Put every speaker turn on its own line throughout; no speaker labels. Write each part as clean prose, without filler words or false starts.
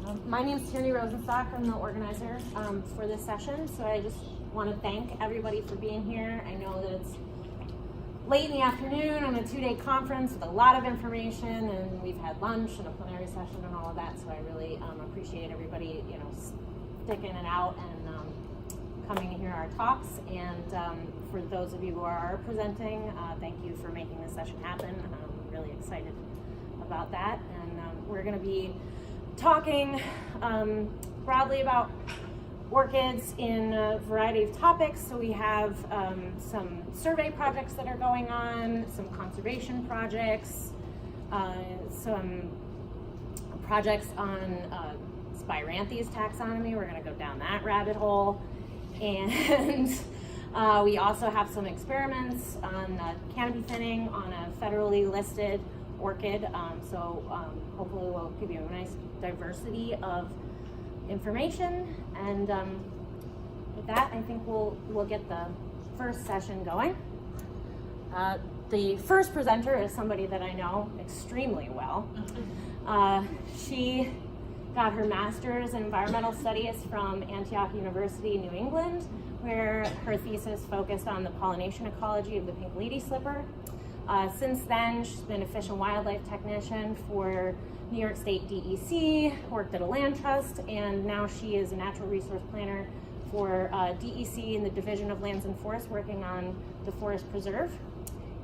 My name is Tierney Rosenstock. I'm the organizer for this session, so I just want to thank everybody for being here. I know that it's late in the afternoon on a 2-day conference with a lot of information, and we've had lunch and a plenary session and all of that, so I really appreciate everybody, sticking it out and coming to hear our talks. And for those of you who are presenting, thank you for making this session happen. I'm really excited about that, and we're going to be talking broadly about orchids in a variety of topics. So we have some survey projects that are going on, some conservation projects, some projects on Spiranthes taxonomy. We're going to go down that rabbit hole. And we also have some experiments on canopy thinning on a federally listed orchid. So hopefully we'll give you a nice diversity of information. And with that, I think we'll get the first session going. The first presenter is somebody that I know extremely well. She got her master's in environmental studies from Antioch University, New England, where her thesis focused on the pollination ecology of the pink lady slipper. Since then, she's been a fish and wildlife technician for New York State DEC, worked at a land trust, and now she is a natural resource planner for DEC in the Division of Lands and Forests, working on the forest preserve.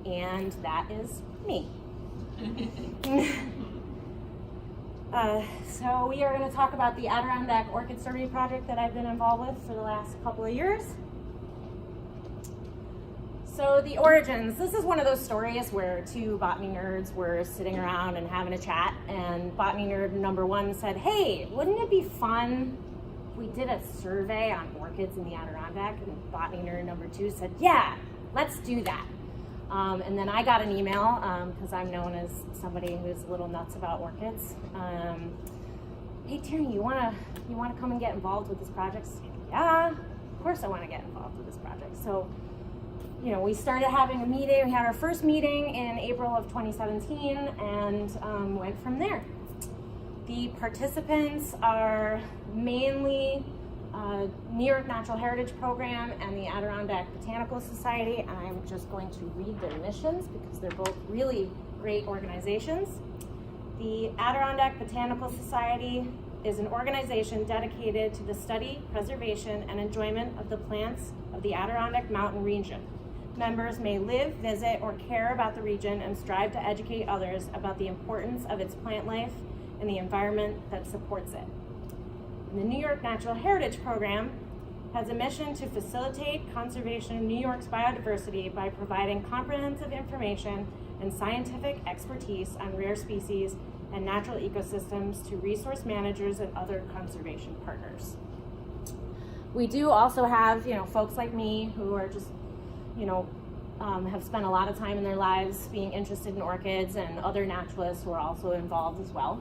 And that is me. So we are going to talk about the Adirondack Orchid Survey project that I've been involved with for the last couple of years. So the origins, this is one of those stories where two botany nerds were sitting around and having a chat, and botany nerd number one said, hey, wouldn't it be fun if we did a survey on orchids in the Adirondack? And botany nerd number two said, yeah, let's do that. And then I got an email, because I'm known as somebody who's a little nuts about orchids. Hey Tierney, you wanna come and get involved with this project? Yeah, of course I wanna get involved with this project. So, we started having a meeting. We had our first meeting in April of 2017 and went from there. The participants are mainly New York Natural Heritage Program and the Adirondack Botanical Society, and I'm just going to read their missions because they're both really great organizations. The Adirondack Botanical Society is an organization dedicated to the study, preservation, and enjoyment of the plants of the Adirondack Mountain region. Members may live, visit, or care about the region and strive to educate others about the importance of its plant life and the environment that supports it. The New York Natural Heritage Program has a mission to facilitate conservation of New York's biodiversity by providing comprehensive information and scientific expertise on rare species and natural ecosystems to resource managers and other conservation partners. We do also have, folks like me who are just, have spent a lot of time in their lives being interested in orchids, and other naturalists who are also involved as well.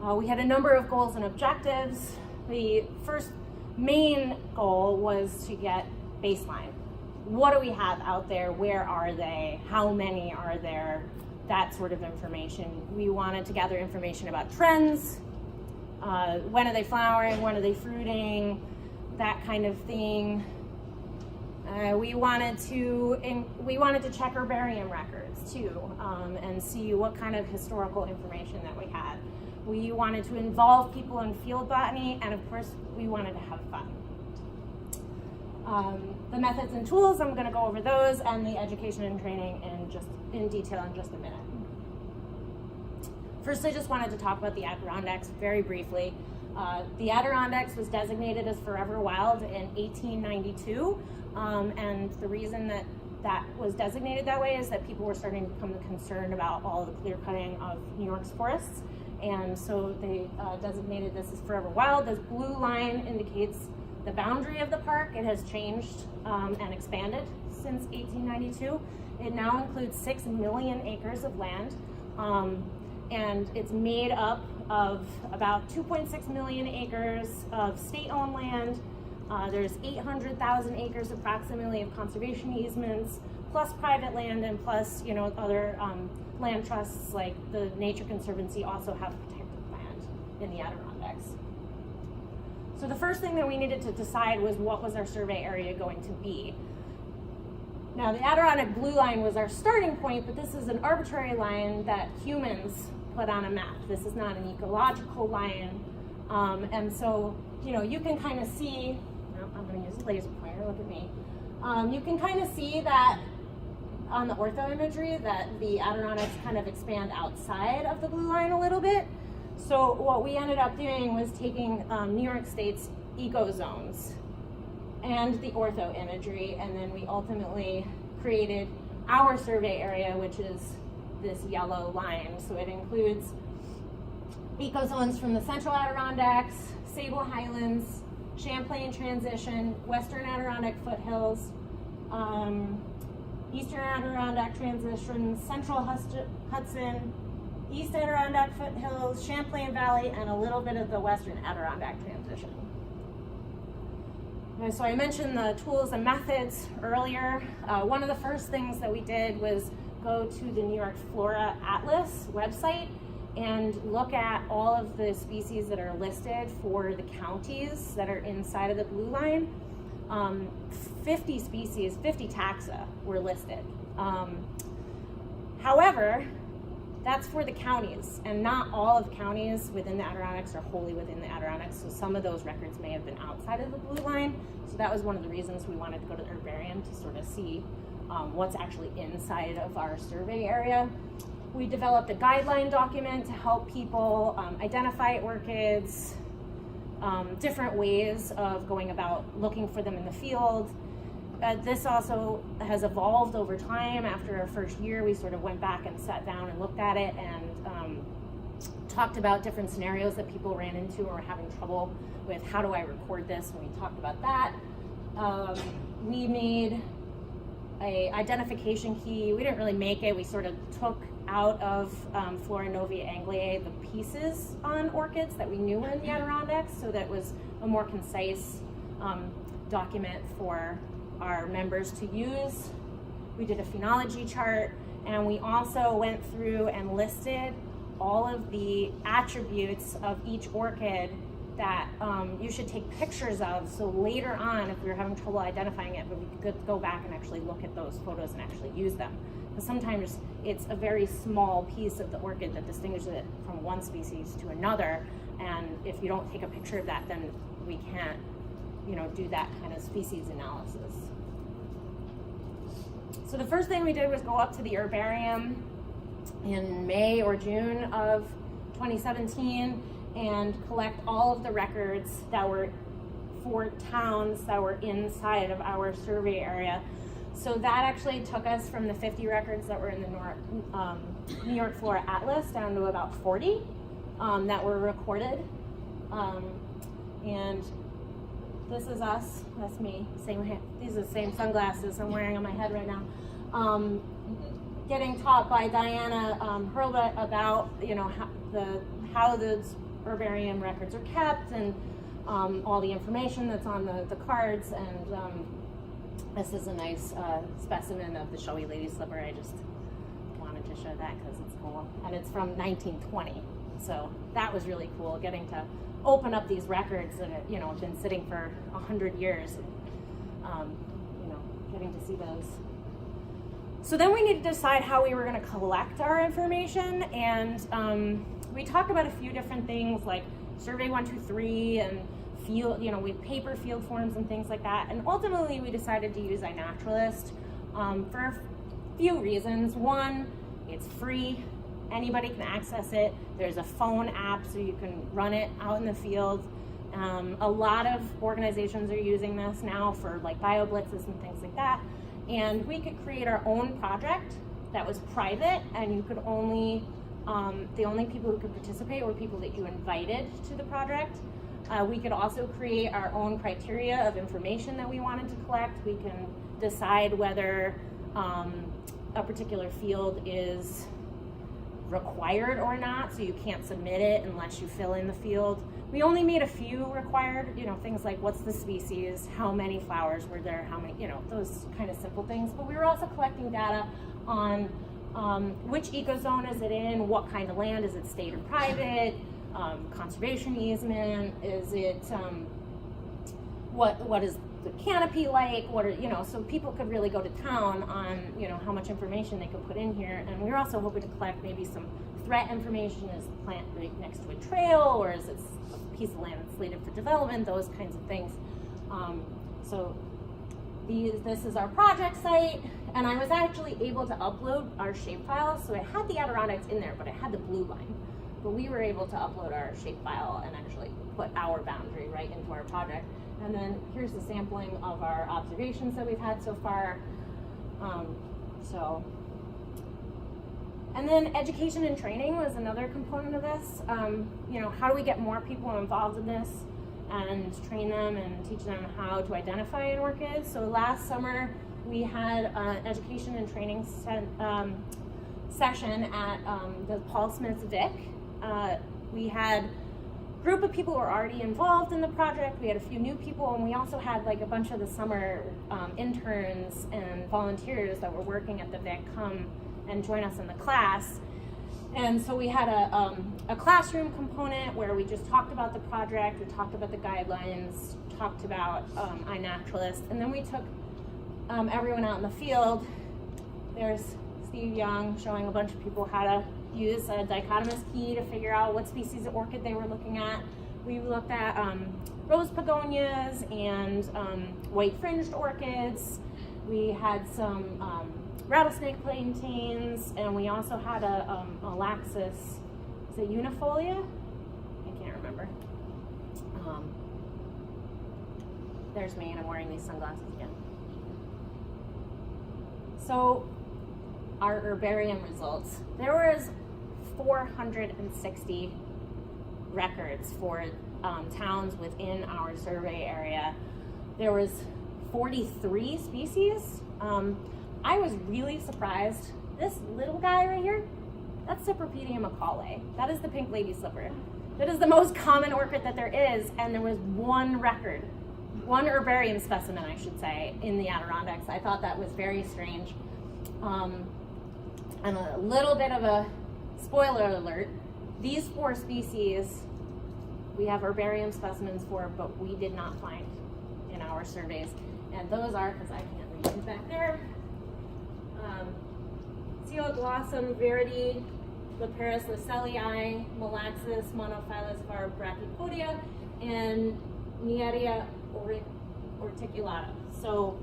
We had a number of goals and objectives. The first main goal was to get baseline. What do we have out there? Where are they? How many are there? That sort of information. We wanted to gather information about trends. When are they flowering? When are they fruiting? That kind of thing. We wanted to check herbarium records too, and see what kind of historical information that we had. We wanted to involve people in field botany, and of course, we wanted to have fun. The methods and tools, I'm going to go over those, and the education and training in detail in just a minute. First, I just wanted to talk about the Adirondacks very briefly. The Adirondacks was designated as forever wild in 1892, and the reason that was designated that way is that people were starting to become concerned about all the clear cutting of New York's forests, and so they designated this as forever wild. This blue line indicates the boundary of the park. It has changed and expanded since 1892. It now includes 6 million acres of land, and it's made up of about 2.6 million acres of state-owned land. There's 800,000 acres approximately of conservation easements, plus private land, and plus other land trusts like the Nature Conservancy also have protected land in the Adirondacks. Adirondacks. So the first thing that we needed to decide was what was our survey area going to be. Now the Adirondack blue line was our starting point, but this is an arbitrary line that humans put on a map. This is not an ecological line. And so, you know, you can kind of see, I'm going to use a laser pointer, look at me. You can kind of see that on the ortho imagery that the Adirondacks kind of expand outside of the blue line a little bit. So what we ended up doing was taking New York State's ecozones and the ortho imagery, and then we ultimately created our survey area, which is this yellow line. So it includes ecozones from the Central Adirondacks, Sable Highlands, Champlain Transition, Western Adirondack Foothills, Eastern Adirondack Transition, Central Hudson, East Adirondack Foothills, Champlain Valley, and a little bit of the Western Adirondack Transition. Okay, so I mentioned the tools and methods earlier. One of the first things that we did was go to the New York Flora Atlas website and look at all of the species that are listed for the counties that are inside of the blue line. 50 species, 50 taxa were listed. However, that's for the counties, and not all of the counties within the Adirondacks are wholly within the Adirondacks, so some of those records may have been outside of the blue line. So that was one of the reasons we wanted to go to the herbarium to sort of see what's actually inside of our survey area. We developed a guideline document to help people identify orchids, different ways of going about looking for them in the field. This also has evolved over time. After our first year, we sort of went back and sat down and looked at it and talked about different scenarios that people ran into or were having trouble with. How do I record this? And we talked about that. We made a identification key. We didn't really make it. We sort of took out of Flora Novae Angliae the pieces on orchids that we knew were in the Adirondacks, so that was a more concise document for our members to use. We did a phenology chart, and we also went through and listed all of the attributes of each orchid that you should take pictures of, so later on, if we were having trouble identifying it, we could go back and actually look at those photos and actually use them. Because sometimes it's a very small piece of the orchid that distinguishes it from one species to another, and if you don't take a picture of that, then we can't, you know, do that kind of species analysis. So the first thing we did was go up to the herbarium in May or June of 2017 and collect all of the records that were for towns that were inside of our survey area. So that actually took us from the 50 records that were in the New York Flora Atlas down to about 40 that were recorded. And this is us, that's me. These are the same sunglasses I'm wearing on my head right now. Getting taught by Diana Hurlbut about, you know, how those herbarium records are kept and all the information that's on the cards. And this is a nice specimen of the showy lady slipper. I just wanted to show that because it's cool. And it's from 1920. So that was really cool, getting to open up these records that, you know, have been sitting for 100 years, and, you know, getting to see those. So then we needed to decide how we were going to collect our information, and we talked about a few different things like Survey 123 and field, you know, with paper field forms and things like that. And ultimately we decided to use iNaturalist for a few reasons. One, it's free. Anybody can access it. There's a phone app so you can run it out in the field. A lot of organizations are using this now for like BioBlitzes and things like that. And we could create our own project that was private, and you could only, the only people who could participate were people that you invited to the project. We could also create our own criteria of information that we wanted to collect. We can decide whether a particular field is required or not, so you can't submit it unless you fill in the field. We only made a few required, you know, things like what's the species, how many flowers were there, how many, you know, those kind of simple things. But we were also collecting data on which ecozone is it in, what kind of land, is it state or private, conservation easement? Is it, what is the canopy like? What are, so people could really go to town on, how much information they could put in here. And we're also hoping to collect maybe some threat information. Is the plant right next to a trail, or is it a piece of land that's slated for development? Those kinds of things. So this is our project site, and I was actually able to upload our shapefile. So it had the Adirondacks in there, but it had the blue line. But we were able to upload our shapefile and actually put our boundary right into our project. And then here's the sampling of our observations that we've had so far. And then education and training was another component of this. How do we get more people involved in this and train them and teach them how to identify an orchid? So last summer we had an education and training session at the Paul Smith's Vic. We had a group of people who were already involved in the project. We had a few new people, and we also had like a bunch of the summer interns and volunteers that were working at the Vic come and join us in the class. And so we had a classroom component where we just talked about the project, we talked about the guidelines, talked about iNaturalist, and then we took everyone out in the field. There's Steve Young showing a bunch of people how to use a dichotomous key to figure out what species of orchid they were looking at. We looked at rose begonias and white-fringed orchids. We had some rattlesnake plantains, and we also had a Laxus, is it unifolia? I can't remember. There's me, and I'm wearing these sunglasses again. So our herbarium results. There was 460 records for towns within our survey area. There was 43 species. I was really surprised. This little guy right here, that's Cypripedium macaulay. That is the pink lady slipper. That is the most common orchid that there is, and there was one record, one herbarium specimen, I should say, in the Adirondacks. I thought that was very strange. And a little bit of a spoiler alert, these 4 species we have herbarium specimens for, but we did not find in our surveys. And those are, because I can't read it back there, Ceoglossom verdi, Leparis lacellii, Molaxus, Monophyllus var brachypodia, and Nearia orticulata. So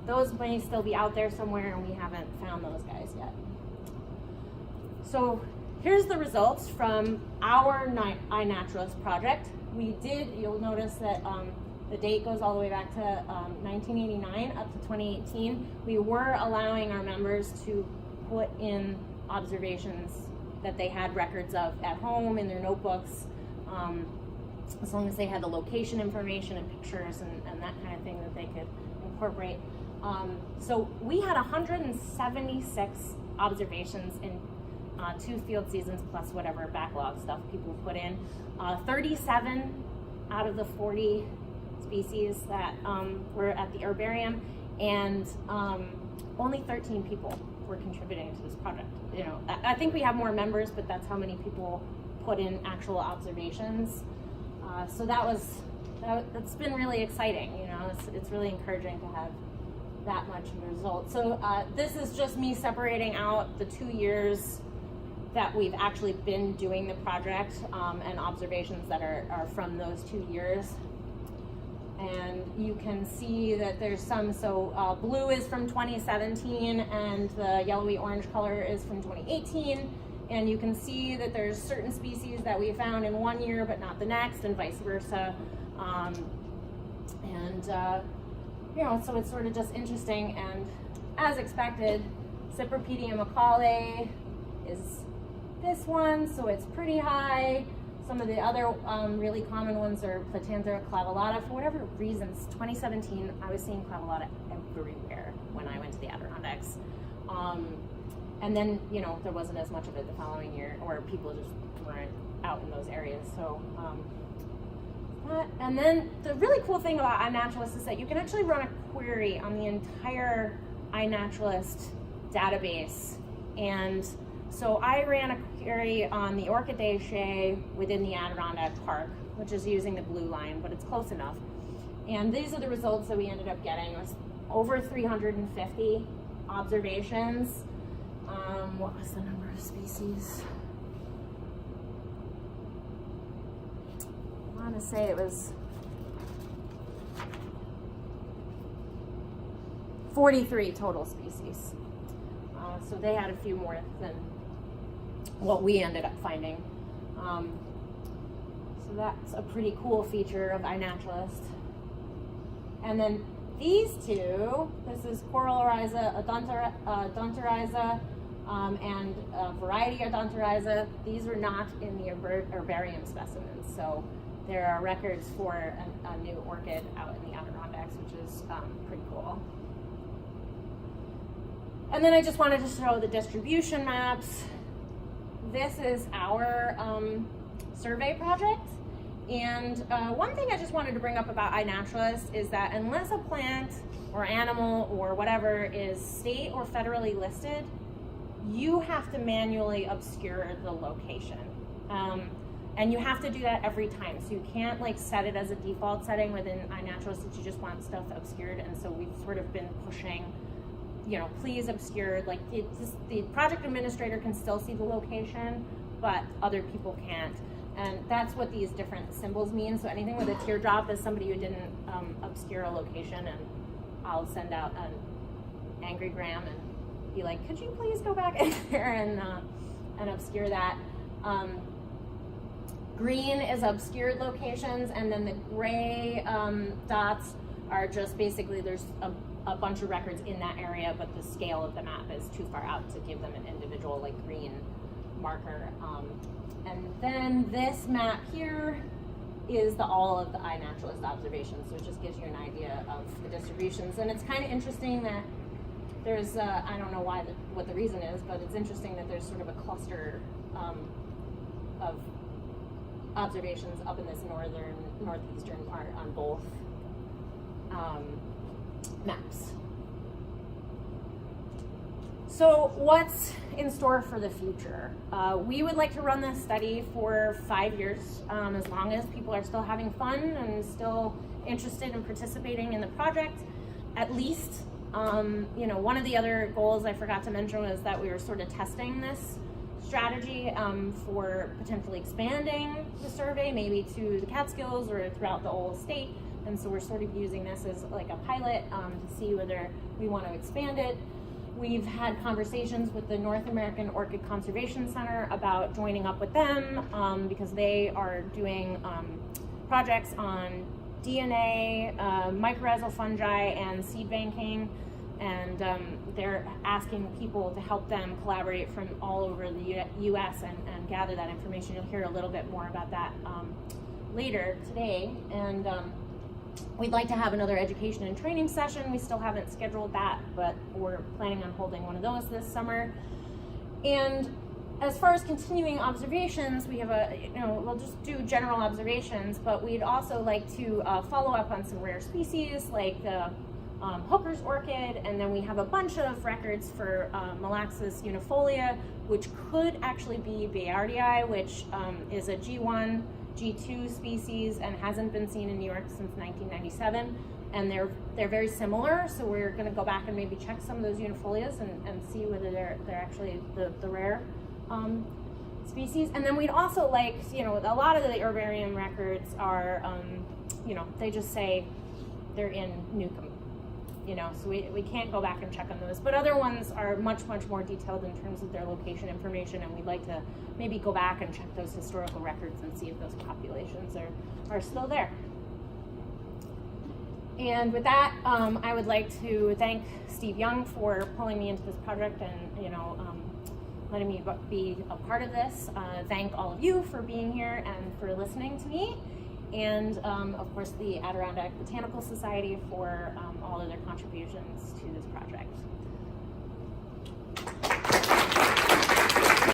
those may still be out there somewhere, and we haven't found those guys yet. So here's the results from our iNaturalist project. You'll notice that the date goes all the way back to 1989 up to 2018. We were allowing our members to put in observations that they had records of at home in their notebooks, as long as they had the location information and pictures and that kind of thing that they could incorporate. So we had 176 observations in 2 field seasons plus whatever backlog stuff people put in. 37 out of the 40 species that were at the herbarium, and only 13 people were contributing to this project. I think we have more members, but that's how many people put in actual observations. So that's been really exciting. It's really encouraging to have that much result. So this is just me separating out the 2 years that we've actually been doing the project and observations that are from those 2 years. And you can see that there's some, so blue is from 2017 and the yellowy orange color is from 2018. And you can see that there's certain species that we found in 1 year but not the next, and vice versa. So it's sort of just interesting. And as expected, Cypripedium macaulay is this one, so it's pretty high. Some of the other really common ones are Platanthera clavellata. For whatever reasons, 2017, I was seeing clavellata everywhere when I went to the Adirondacks. And then, there wasn't as much of it the following year, or people just weren't out in those areas. So, and then the really cool thing about iNaturalist is that you can actually run a query on the entire iNaturalist database, and So I ran a query on the Orchidaceae within the Adirondack Park, which is using the blue line, but it's close enough. And these are the results that we ended up getting. It was over 350 observations. What was the number of species? I want to say it was 43 total species. So they had a few more than what we ended up finding. So that's a pretty cool feature of iNaturalist. And then these two, this is Corallorhiza odontoriza and variety odontoriza. These are not in the herbarium specimens. So there are records for a new orchid out in the Adirondacks, which is pretty cool. And then I just wanted to show the distribution maps. This is our survey project. And one thing I just wanted to bring up about iNaturalist is that unless a plant or animal or whatever is state or federally listed, you have to manually obscure the location. And you have to do that every time. So you can't like set it as a default setting within iNaturalist that you just want stuff obscured. And so we've sort of been pushing, you know, please obscure, like the project administrator can still see the location, but other people can't. And that's what these different symbols mean. So anything with a teardrop is somebody who didn't obscure a location, and I'll send out an angry gram and be like, could you please go back in there and obscure that. Green is obscured locations, and then the gray dots are just basically there's a bunch of records in that area, but the scale of the map is too far out to give them an individual like green marker. And then this map here is all of the iNaturalist observations, so it just gives you an idea of the distributions. And it's kind of interesting that there's, I don't know what the reason is, but it's interesting that there's sort of a cluster of observations up in this northeastern part on both maps. So what's in store for the future? We would like to run this study for 5 years, as long as people are still having fun and still interested in participating in the project, at least. You know, one of the other goals I forgot to mention was that we were sort of testing this strategy for potentially expanding the survey, maybe to the Catskills or throughout the whole state. And so we're sort of using this as like a pilot to see whether we want to expand it. We've had conversations with the North American Orchid Conservation Center about joining up with them because they are doing projects on DNA, mycorrhizal fungi, and seed banking. And they're asking people to help them collaborate from all over the US and gather that information. You'll hear a little bit more about that later today. And we'd like to have another education and training session. We still haven't scheduled that, but we're planning on holding one of those this summer. And as far as continuing observations, we have we'll just do general observations, but we'd also like to follow up on some rare species like the Hooker's orchid, and then we have a bunch of records for Malaxis unifolia, which could actually be Bayardii, which is a G1, G2 species and hasn't been seen in New York since 1997. And they're very similar, so we're going to go back and maybe check some of those unifolias and see whether they're actually the rare species. And then we'd also like, you know, a lot of the herbarium records are, you know, they just say they're in Newcomb. You know, so we can't go back and check on those. But other ones are much more detailed in terms of their location information, and we'd like to maybe go back and check those historical records and see if those populations are still there. And with that, I would like to thank Steve Young for pulling me into this project and, you know, letting me be a part of this. Thank all of you for being here and for listening to me. And of course the Adirondack Botanical Society for all of their contributions to this project.